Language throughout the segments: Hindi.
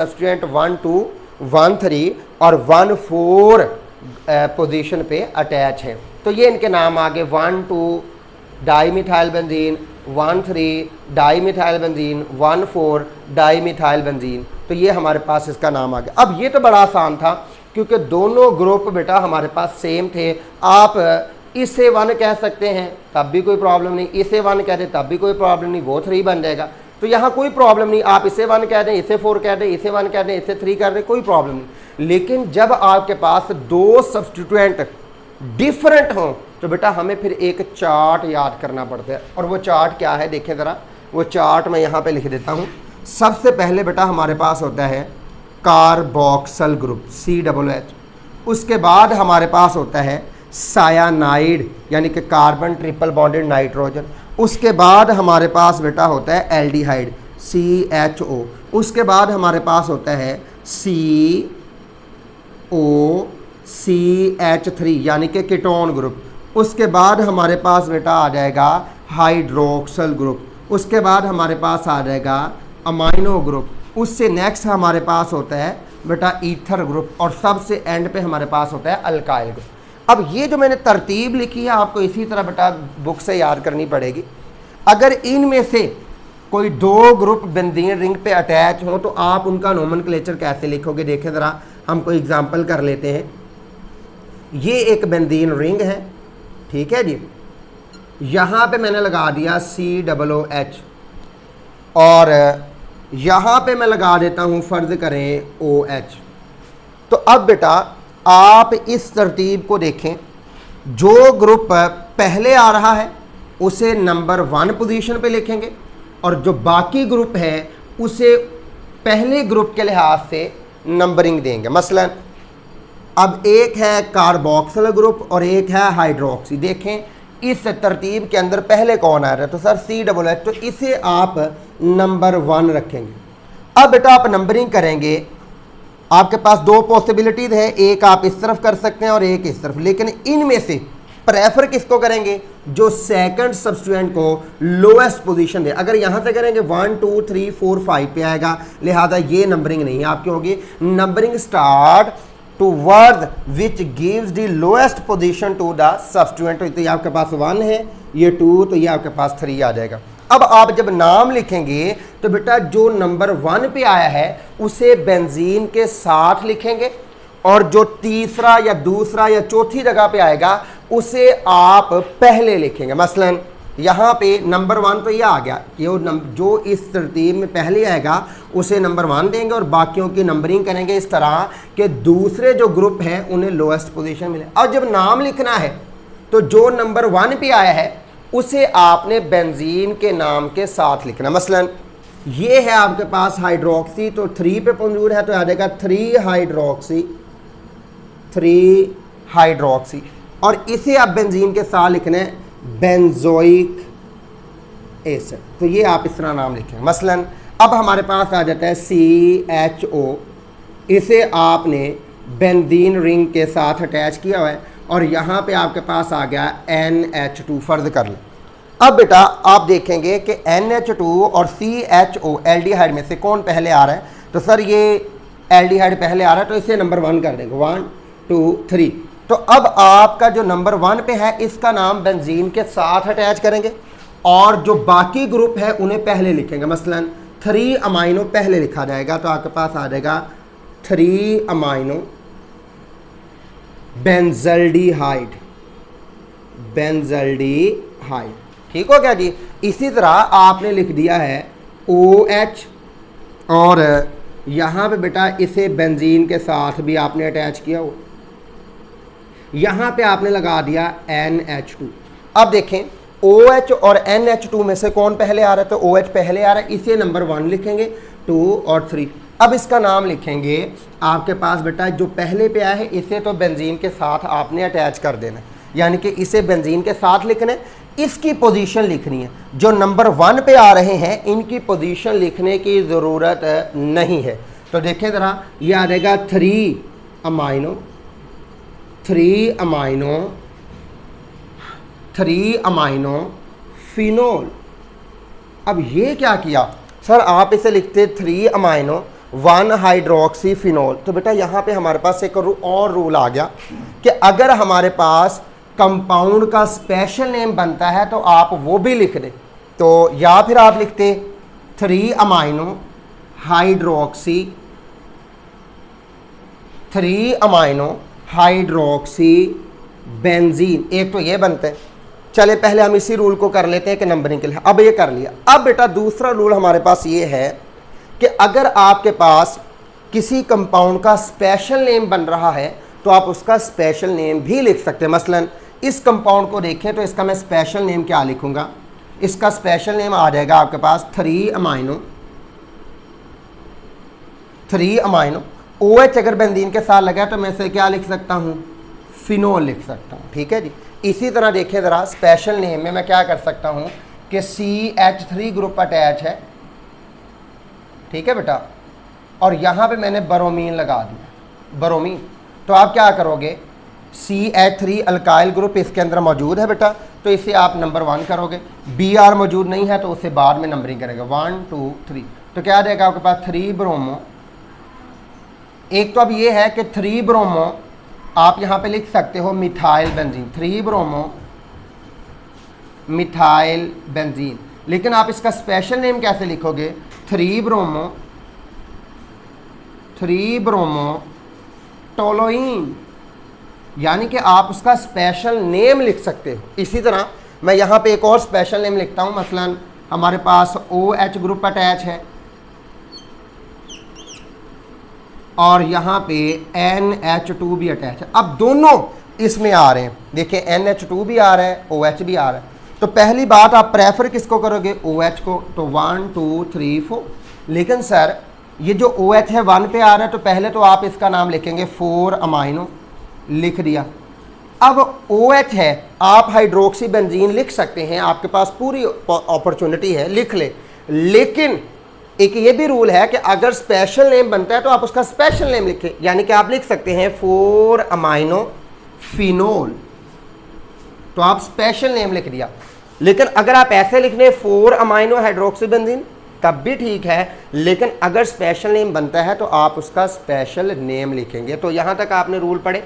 सब्सटीट्यूएंट 1 2 1 3 और 1 4 पोजीशन पे अटैच है। तो ये इनके नाम आ गए 1 2 di methyl benzene, 1 3 di methyl benzene, 1 4 di methyl benzene. तो ये हमारे पास इसका नाम आ गया। अब ये तो बड़ा आसान था क्योंकि दोनों ग्रुप बेटा हमारे पास सेम थे। आप इसे 1 कह सकते हैं तब भी कोई प्रॉब्लम नहीं, इसे 1 कह दें तब भी कोई प्रॉब्लम नहीं, वो 3 बन जाएगा। तो यहाँ कोई प्रॉब्लम नहीं, आप इसे 1 कह दें, इसे 4 कह दें, इसे 1 कह दें, इसे 3 कह दें, कोई प्रॉब्लम नहीं। लेकिन जब आपके पास दो सब्स्टिट्यूएंट डिफरेंट हों तो बेटा हमें फिर एक चार्ट याद करना पड़ता है। और वो चार्ट क्या है देखें ज़रा, वो चार्ट मैं यहाँ पे लिख देता हूँ। सबसे पहले बेटा हमारे पास होता है कार्बोक्सिल ग्रुप COOH। उसके बाद हमारे पास होता है सायानाइड यानी कि कार्बन ट्रिपल बॉन्डेड नाइट्रोजन। उसके बाद हमारे पास बेटा होता है एल्डिहाइड CHO। उसके बाद हमारे पास होता है COCH3 यानी कि कीटोन ग्रुप। उसके बाद हमारे पास बेटा आ जाएगा हाइड्रोक्सिल ग्रुप। उसके बाद हमारे पास आ जाएगा अमाइनो ग्रुप। उससे नेक्स्ट हमारे पास होता है बेटा ईथर ग्रुप। और सबसे एंड पे हमारे पास होता है अल्काइल ग्रुप। अब ये जो मैंने तरतीब लिखी है आपको इसी तरह बेटा बुक से याद करनी पड़ेगी। अगर इनमें से कोई दो ग्रुप बेंजीन रिंग पे अटैच हो तो आप उनका नोमेनक्लेचर कैसे लिखोगे देखें ज़रा। हम कोई एग्जांपल कर लेते हैं। ये एक बेंजीन रिंग है, ठीक है जी। यहाँ पे मैंने लगा दिया COOH और यहाँ पे मैं लगा देता हूँ फ़र्ज़ करें OH। तो अब बेटा आप इस तरतीब को देखें, जो ग्रुप पहले आ रहा है उसे नंबर 1 पोजीशन पे लिखेंगे और जो बाकी ग्रुप है उसे पहले ग्रुप के लिहाज से नंबरिंग देंगे। मसलन अब एक है कार्बोक्सिल ग्रुप और एक है हाइड्रोक्सी। देखें इस तरतीब के अंदर पहले कौन आ रहा है तो सर COOH, तो इसे आप नंबर 1 रखेंगे। अब बेटा आप नंबरिंग करेंगे, आपके पास दो पॉसिबिलिटीज है, एक आप इस तरफ कर सकते हैं और एक इस तरफ। लेकिन इनमें से प्रेफर किसको करेंगे, जो सेकंड सब्स्टिट्यूएंट को लोएस्ट पोजीशन दे। अगर यहां से करेंगे 1 2 3 4 5 पे आएगा, लिहाजा ये नंबरिंग नहीं है आपकी होगी। Numbering start toward which gives the lowest position to the substituent. तो ये आपके पास 1 है, ये 2, तो ये आपके पास 3 आ जाएगा। अब आप जब नाम लिखेंगे तो बेटा जो नंबर 1 पे आया है उसे बेंजीन के साथ लिखेंगे और जो तीसरा या दूसरा या चौथी जगह पे आएगा उसे आप पहले लिखेंगे। मसलन यहाँ पे नंबर 1 तो ये आ गया कि जो इस तरतीब में पहले आएगा उसे नंबर 1 देंगे और बाकियों की नंबरिंग करेंगे इस तरह कि दूसरे जो ग्रुप हैं उन्हें लोएस्ट पोजीशन मिले। अब जब नाम लिखना है तो जो नंबर 1 पे आया है उसे आपने बेंजीन के नाम के साथ लिखना। मसलन ये है आपके पास हाइड्रोक्सी, तो 3 पे मंजूर है तो आ जाएगा 3 हाइड्रोक्सी और इसे आप बेंजीन के साथ लिखना है बेंजोइक एसिड। तो ये आप इस तरह नाम लिखें। मसलन अब हमारे पास आ जाता है CHO, इसे आपने बेंजीन रिंग के साथ अटैच किया हुआ है और यहाँ पे आपके पास आ गया NH2। फ़र्ज कर लें। अब बेटा आप देखेंगे कि NH2 और CHO एल्डिहाइड में से कौन पहले आ रहा है, तो सर ये एल्डिहाइड पहले आ रहा है तो इसे नंबर 1 कर देंगे 1 2 3। तो अब आपका जो नंबर 1 पे है इसका नाम बेंजीन के साथ अटैच करेंगे और जो बाकी ग्रुप है उन्हें पहले लिखेंगे। मसलन 3 अमाइनो पहले लिखा जाएगा तो आपके पास आ जाएगा 3 अमाइनो बेंजल्डिहाइड। ठीक हो गया जी। इसी तरह आपने लिख दिया है OH और यहाँ पे बेटा इसे बेंजीन के साथ भी आपने अटैच किया हो, यहाँ पे आपने लगा दिया NH2। अब देखें OH और NH2 में से कौन पहले आ रहा है, तो OH पहले आ रहा है, इसे नंबर 1 लिखेंगे 2 और 3। अब इसका नाम लिखेंगे आपके पास बेटा जो पहले पे आया है इसे तो बेंजीन के साथ आपने अटैच कर देना, यानी कि इसे बेंजीन के साथ लिखना है, इसकी पोजीशन लिखनी है। जो नंबर 1 पे आ रहे हैं इनकी पोजीशन लिखने की ज़रूरत नहीं है। तो देखें ज़रा, ये आ जाएगा 3 अमाइनो फिनोल। अब ये क्या किया सर, आप इसे लिखते 3 अमाइनो 1 हाइड्रोक्सी फिनोल। तो बेटा यहाँ पे हमारे पास एक और रूल आ गया कि अगर हमारे पास कंपाउंड का स्पेशल नेम बनता है तो आप वो भी लिख दें। तो या फिर आप लिखते 3 amino hydroxy 3 amino hydroxy benzene, एक तो ये बनते हैं। चले पहले हम इसी रूल को कर लेते हैं कि नंबरिंग के लिए। अब ये कर लिया। अब बेटा दूसरा रूल हमारे पास ये है कि अगर आपके पास किसी कंपाउंड का स्पेशल नेम बन रहा है तो आप उसका स्पेशल नेम भी लिख सकते हैं। मसलन इस कंपाउंड को देखें तो इसका मैं स्पेशल नेम क्या लिखूंगा, इसका स्पेशल नेम आ जाएगा आपके पास 3 अमाइनो OH अगर बेंजीन के साथ लगा तो मैं इसे क्या लिख सकता हूँ, फिनोल लिख सकता हूँ। ठीक है जी। इसी तरह देखिए ज़रा स्पेशल नेम में मैं क्या कर सकता हूँ कि CH3 ग्रुप अटैच है, ठीक है बेटा, और यहाँ पे मैंने ब्रोमीन लगा दिया, ब्रोमीन। तो आप क्या करोगे, CH3 अल्काइल ग्रुप इसके अंदर मौजूद है बेटा, तो इसे आप नंबर 1 करोगे। Br मौजूद नहीं है तो उसे बाद में नंबरिंग करेगा 1 2 3। तो क्या रहेगा आपके पास 3 ब्रोमो। एक तो अब ये है कि 3 ब्रोमो आप यहाँ पे लिख सकते हो methyl benzene, 3 bromo methyl benzene. लेकिन आप इसका स्पेशल नेम कैसे लिखोगे, 3 ब्रोमो टोलोइन, यानी कि आप उसका स्पेशल नेम लिख सकते हो। इसी तरह मैं यहाँ पे एक और स्पेशल नेम लिखता हूँ। मसलन हमारे पास OH ग्रुप अटैच है और यहाँ पे NH2 भी अटैच है। अब दोनों इसमें आ रहे हैं, देखिए NH2 भी आ रहा है, OH भी आ रहा है। तो पहली बात आप प्रेफर किसको करोगे, OH को। तो 1 2 3 4। लेकिन सर ये जो OH है 1 पे आ रहा है, तो पहले तो आप इसका नाम लिखेंगे 4 अमाइनो, लिख दिया। अब OH है, आप हाइड्रोक्सी बेंजीन लिख सकते हैं, आपके पास पूरी अपॉर्चुनिटी है, लिख ले। लेकिन एक ये भी रूल है कि अगर स्पेशल नेम बनता है तो आप उसका स्पेशल नेम लिखें, यानी कि आप लिख सकते हैं 4 अमाइनो फिनोल, तो आप स्पेशल नेम लिख दिया। लेकिन अगर आप ऐसे लिख लें 4 अमाइनो हाइड्रोक्सी बेंजीन तब भी ठीक है, लेकिन अगर स्पेशल नेम बनता है तो आप उसका स्पेशल नेम लिखेंगे। तो यहाँ तक आपने रूल पढ़े,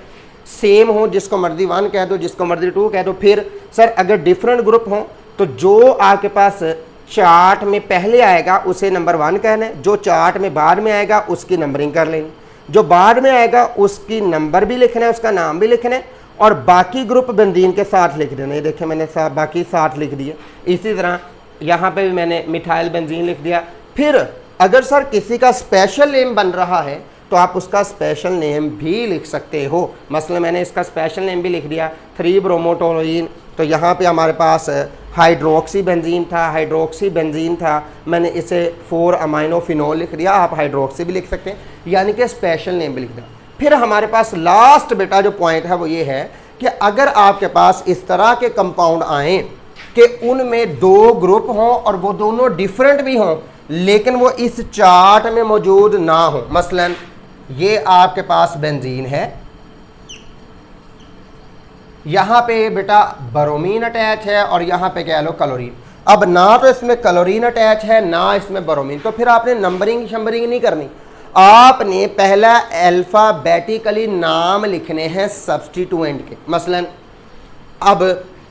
सेम हो, जिसको मर्जी 1 कह दो, जिसको मर्जी 2 कह दो। फिर सर अगर डिफरेंट ग्रुप हो तो जो आपके पास चार्ट में पहले आएगा उसे नंबर 1 कहना है, जो चार्ट में बाद में आएगा उसकी नंबरिंग कर लेंगे, जो बाद में आएगा उसकी नंबर भी लिखना है, उसका नाम भी लिखना है, और बाकी ग्रुप बेंजीन के साथ लिख देना। ये देखिए मैंने बाकी साथ लिख दिए। इसी तरह यहाँ पे भी मैंने मिथाइल बेंजीन लिख दिया। फिर अगर सर किसी का स्पेशल नेम बन रहा है तो आप उसका स्पेशल नेम भी लिख सकते हो। मसलन मैंने इसका स्पेशल नेम भी लिख दिया 3 ब्रोमोटोलोइन। तो यहाँ पे हमारे पास हाइड्रोक्सी बेंजीन था, मैंने इसे 4 अमाइनो फिनोल लिख दिया, आप हाइड्रोक्सी भी लिख सकते हैं, यानी कि स्पेशल नेम भी लिख दिया। फिर हमारे पास लास्ट बेटा जो पॉइंट है वो ये है कि अगर आपके पास इस तरह के कंपाउंड आए कि उनमें 2 ग्रुप हों और वो दोनों डिफरेंट भी हों लेकिन वो इस चार्ट में मौजूद ना हो। मसलन ये आपके पास बेंजीन है, यहाँ पे बेटा ब्रोमीन अटैच है और यहाँ पे कह लो क्लोरीन। अब ना तो इसमें क्लोरीन अटैच है ना इसमें ब्रोमीन, तो फिर आपने नंबरिंग नहीं करनी, आपने पहला अल्फाबेटिकली नाम लिखने हैं सब्स्टिट्यूएंट के। मसलन अब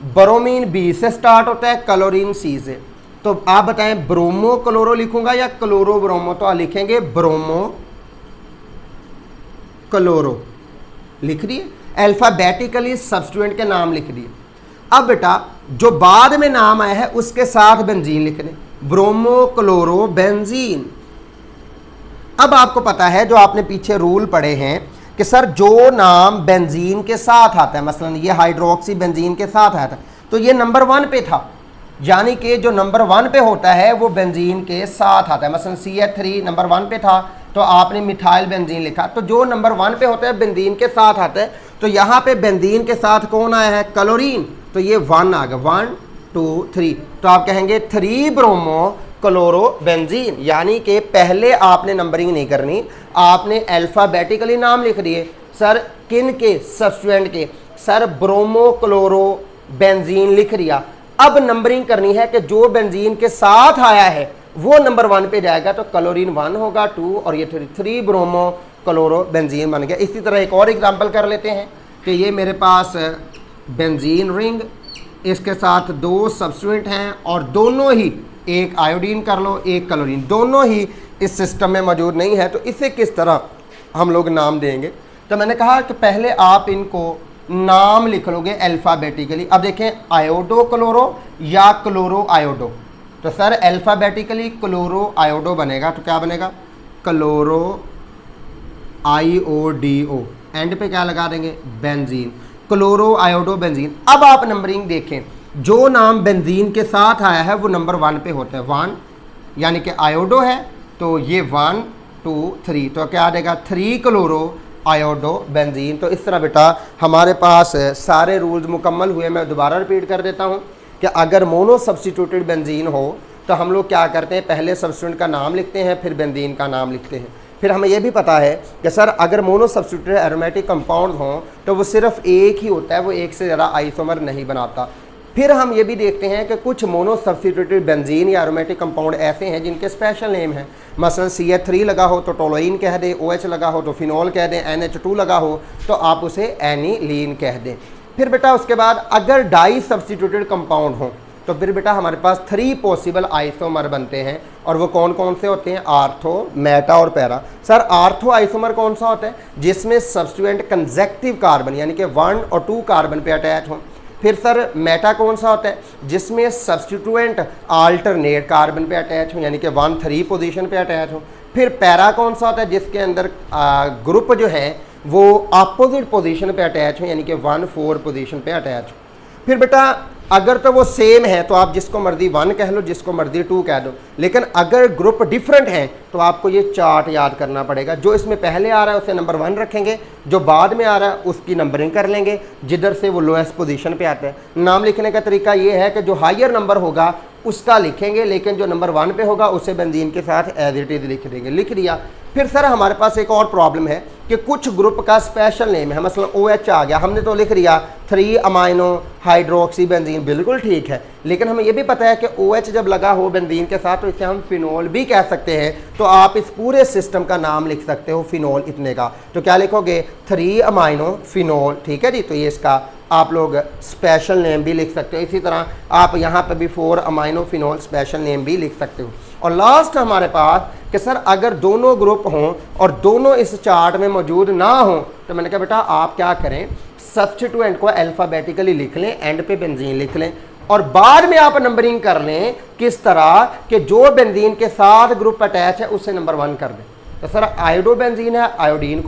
ब्रोमीन B से स्टार्ट होता है, क्लोरीन C से, तो आप बताएं ब्रोमो क्लोरो लिखूंगा या क्लोरो ब्रोमो, तो आप लिखेंगे ब्रोमो क्लोरो, लिख दिए, अल्फाबेटिकली सब्स्टिट्यूएंट के नाम लिख दिए। अब बेटा जो बाद में नाम आया है उसके साथ बेंजीन लिख दें, ब्रोमो क्लोरो बेंजीन। अब आपको पता है जो आपने पीछे रूल पढ़े हैं कि सर जो नाम बेंजीन के साथ आता है, मसलन ये हाइड्रोक्सी बेंजीन के साथ आता है, तो ये नंबर 1 पे था, यानी कि जो नंबर 1 पे होता है वो बेंजीन के साथ आता है। मसलन CH3 नंबर 1 पे था तो आपने मिथाइल बेंजीन लिखा, तो जो नंबर 1 पे होता है बेंजीन के साथ आता है। तो यहाँ पे बेंजीन के साथ कौन आया है, क्लोरीन, तो ये 1 आ गया, 1 2 3, तो आप कहेंगे 3 ब्रोमो क्लोरो बेंजीन, यानी कि पहले आपने नंबरिंग नहीं करनी, आपने अल्फाबेटिकली नाम लिख दिए। सर किन के, सब्स्टिट्यूएंट के, सर ब्रोमो क्लोरो बेंजीन लिख दिया। अब नंबरिंग करनी है कि जो बेंजीन के साथ आया है वो नंबर 1 पे जाएगा तो क्लोरीन 1 होगा 2 और ये 3 ब्रोमो क्लोरो बेंजीन बन गया। इसी तरह एक और एग्जांपल कर लेते हैं कि ये मेरे पास बेंजीन रिंग, इसके साथ 2 सब्स्टिट्यूएंट हैं और दोनों ही, एक आयोडीन कर लो एक क्लोरीन, दोनों ही इस सिस्टम में मौजूद नहीं है, तो इसे किस तरह हम लोग नाम देंगे। तो मैंने कहा कि पहले आप इनको नाम लिख लोगे अल्फ़ाबेटिकली। अब देखें आयोडो क्लोरो या क्लोरो आयोडो, तो सर अल्फ़ाबेटिकली क्लोरो आयोडो बनेगा, तो क्या बनेगा क्लोरो IODO, एंड पे क्या लगा देंगे बेंजीन, क्लोरो आयोडो बेंजीन। अब आप नंबरिंग देखें, जो नाम बेंजीन के साथ आया है वो नंबर 1 पे होता है, 1 यानी कि आयोडो है तो ये 1 2 3, तो क्या आ जाएगा 3 क्लोरो आयोडो बेंजीन। तो इस तरह बेटा हमारे पास सारे रूल्स मुकम्मल हुए। मैं दोबारा रिपीट कर देता हूँ कि अगर मोनो सब्स्टिट्यूटेड बेंजीन हो तो हम लोग क्या करते हैं, पहले सब्स्टिट्यूएंट का नाम लिखते हैं फिर बेंजीन का नाम लिखते हैं। फिर हमें यह भी पता है कि सर अगर मोनो सब्स्टिट्यूटेड एरोमेटिक कंपाउंड हों तो वो सिर्फ एक ही होता है, वो एक से ज़्यादा आइसोमर नहीं बनाता। फिर हम ये भी देखते हैं कि कुछ मोनो सब्स्टिट्यूटेड बेंजीन या एरोमेटिक कंपाउंड ऐसे हैं जिनके स्पेशल नेम हैं, मसलन CH3 लगा हो तो टोलोइन कह दें, OH लगा हो तो फिनॉल कह दें, NH2 लगा हो तो आप उसे एनिलीन कह दें। फिर बेटा उसके बाद अगर डाई सब्स्टिट्यूटेड कंपाउंड हो तो फिर बेटा हमारे पास 3 पॉसिबल आइसोमर बनते हैं, और वो कौन कौन से होते हैं, आर्थो, मेटा और पैरा। सर आर्थो आइसोमर कौन सा होता है, जिसमें सब्स्टिट्यूएंट कंसेक्टिव कार्बन यानी कि 1 और 2 कार्बन पे अटैच हो। फिर सर मेटा कौन सा होता है, जिसमें सब्स्टिट्यूएंट आल्टरनेट कार्बन पे अटैच हो यानी कि 1 3 पोजीशन पे अटैच हो। फिर पैरा कौन सा होता है, जिसके अंदर ग्रुप जो है वो अपोजिट पोजीशन पे अटैच हो यानी कि 1 4 पोजीशन पे अटैच हो। फिर बेटा अगर तो वो सेम है तो आप जिसको मर्जी 1 कह लो, जिसको मर्जी 2 कह दो, लेकिन अगर ग्रुप डिफरेंट हैं तो आपको ये चार्ट याद करना पड़ेगा। जो इसमें पहले आ रहा है उसे नंबर 1 रखेंगे, जो बाद में आ रहा है उसकी नंबरिंग कर लेंगे जिधर से वो लोएस्ट पोजीशन पे आता है। नाम लिखने का तरीका ये है कि जो हायर नंबर होगा उसका लिखेंगे, लेकिन जो नंबर 1 पे होगा उसे बेंजीन के साथ एज इट इज लिख देंगे। लिख दिया। फिर सर हमारे पास एक और प्रॉब्लम है कि कुछ ग्रुप का स्पेशल नेम है, मसलन OH आ गया, हमने तो लिख दिया 3 अमाइनो हाइड्रोक्सी बेंजीन, बिल्कुल ठीक है, लेकिन हमें यह भी पता है कि OH जब लगा हो बेंजीन के साथ तो इसे हम फिनोल भी कह सकते हैं। तो आप इस पूरे सिस्टम का नाम लिख सकते हो फिनोल इतने का, तो क्या लिखोगे 3 अमाइनो फिनोल, ठीक है जी। तो ये इसका आप लोग स्पेशल नेम भी लिख सकते हो। इसी तरह आप यहाँ पर भी 4 अमाइनो फिनोल स्पेशल नेम भी लिख सकते हो। और लास्ट हमारे पास कि सर अगर दोनों ग्रुप हों और दोनों इस चार्ट में मौजूद ना हो तो मैंने कहा बेटा आप क्या करें, सब्स्टिट्यूएंट को अल्फ़ाबेटिकली लिख लें, एंड पे बेंजीन लिख लें और बाद में आप नंबरिंग कर लें किस तरह कि जो बेंजीन के साथ ग्रुप अटैच है उससे नंबर 1 कर दें। तो सर आयोडो बेंजीन है, आयोडीन को